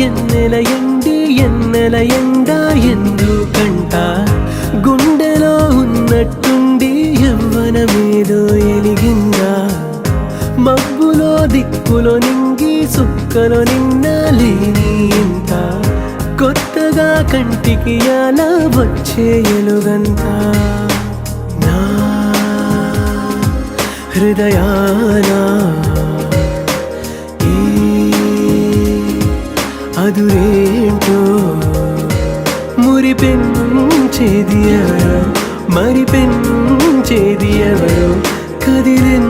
ఎన్నెల ఎండి ఎన్నెల ఎండ ఎందుకంట గుండెలో ఉన్నట్టుండి యవ్వనమేదో ఎలిగిందా మబ్బులో దిక్కులో నింగి సుక్కలో నిన్న లేని ఇంత కొత్తగా కంటికి అలా వచ్చే ఎలుగంత నా హృదయాన ఈ అదురేంటో మురిపెంచేది ఎవరో మరిపెంచేది ఎవరో కదిలిన